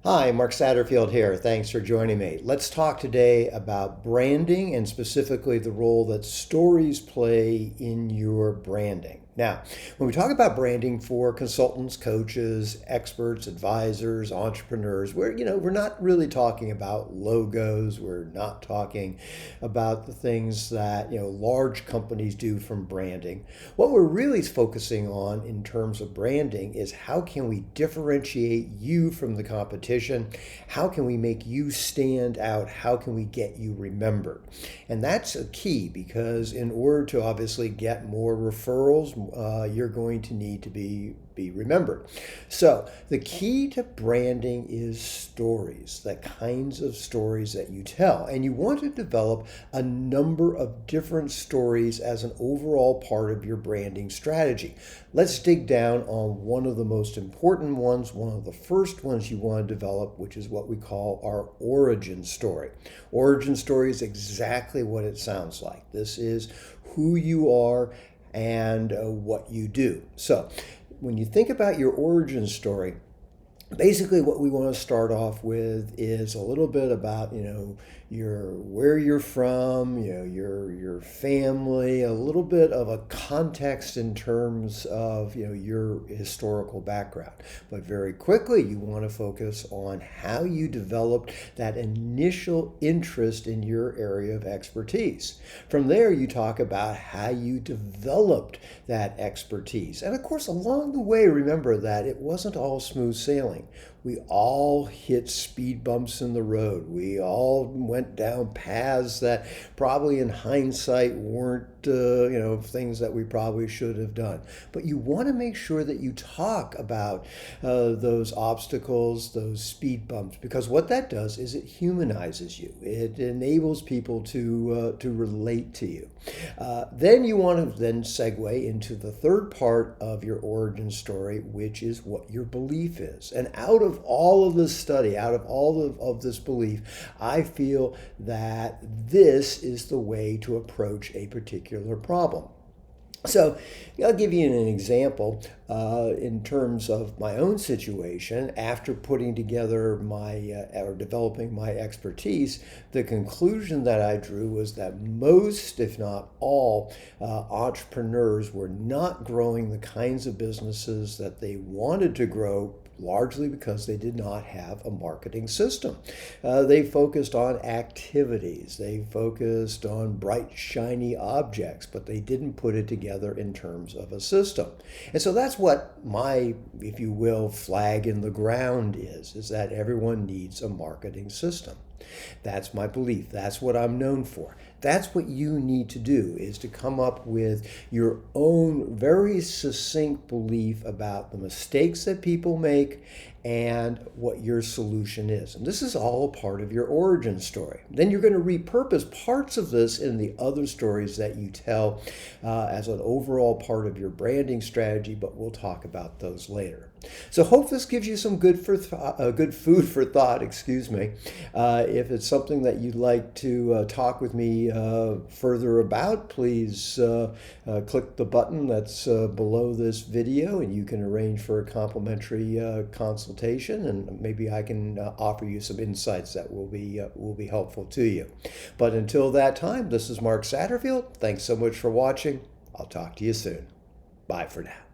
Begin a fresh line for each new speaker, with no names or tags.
Hi, Mark Satterfield here. Thanks for joining me. Let's talk today about branding and specifically the role that stories play in your branding. Now, when we talk about branding for consultants, coaches, experts, advisors, entrepreneurs, we're not really talking about logos. We're not talking about the things that, large companies do from branding. What we're really focusing on in terms of branding is how can we differentiate you from the competition? How can we make you stand out? How can we get you remembered? And that's a key because in order to obviously get more referrals, you're going to need to be remembered. So the key to branding is stories, the kinds of stories that you tell. And you want to develop a number of different stories as an overall part of your branding strategy. Let's dig down on one of the most important ones, one of the first ones you want to develop, which is what we call our origin story. Origin story is exactly what it sounds like. This is who you are and what you do. So when you think about your origin story, basically what we want to start off with is a little bit about your where you're from, your family, a little bit of a context in terms of your historical background. But very quickly you want to focus on how you developed that initial interest in your area of expertise. From there you talk about how you developed that expertise, and of course along the way remember that it wasn't all smooth sailing. We all hit speed bumps in the road. We all went down paths that probably in hindsight weren't things that we probably should have done. But you want to make sure that you talk about those obstacles, those speed bumps, because what that does is it humanizes you. It enables people to relate to you. Then you want to then segue into the third part of your origin story, which is what your belief is. And out of all of this study, out of all of this belief, I feel that this is the way to approach a particular problem. So I'll give you an example in terms of my own situation. After putting together or developing my expertise, the conclusion that I drew was that most, if not all, entrepreneurs were not growing the kinds of businesses that they wanted to grow, largely because they did not have a marketing system. They focused on activities, they focused on bright, shiny objects, but they didn't put it together in terms of a system. And so that's what my, if you will, flag in the ground is that everyone needs a marketing system. That's my belief. That's what I'm known for. That's what you need to do, is to come up with your own very succinct belief about the mistakes that people make and what your solution is. And this is all a part of your origin story. Then you're going to repurpose parts of this in the other stories that you tell as an overall part of your branding strategy, but we'll talk about those later. So hope this gives you some good food for thought, excuse me. If it's something that you'd like to talk with me further about, please click the button that's below this video and you can arrange for a complimentary consultation, and maybe I can offer you some insights that will be helpful to you. But until that time, this is Mark Satterfield. Thanks so much for watching. I'll talk to you soon. Bye for now.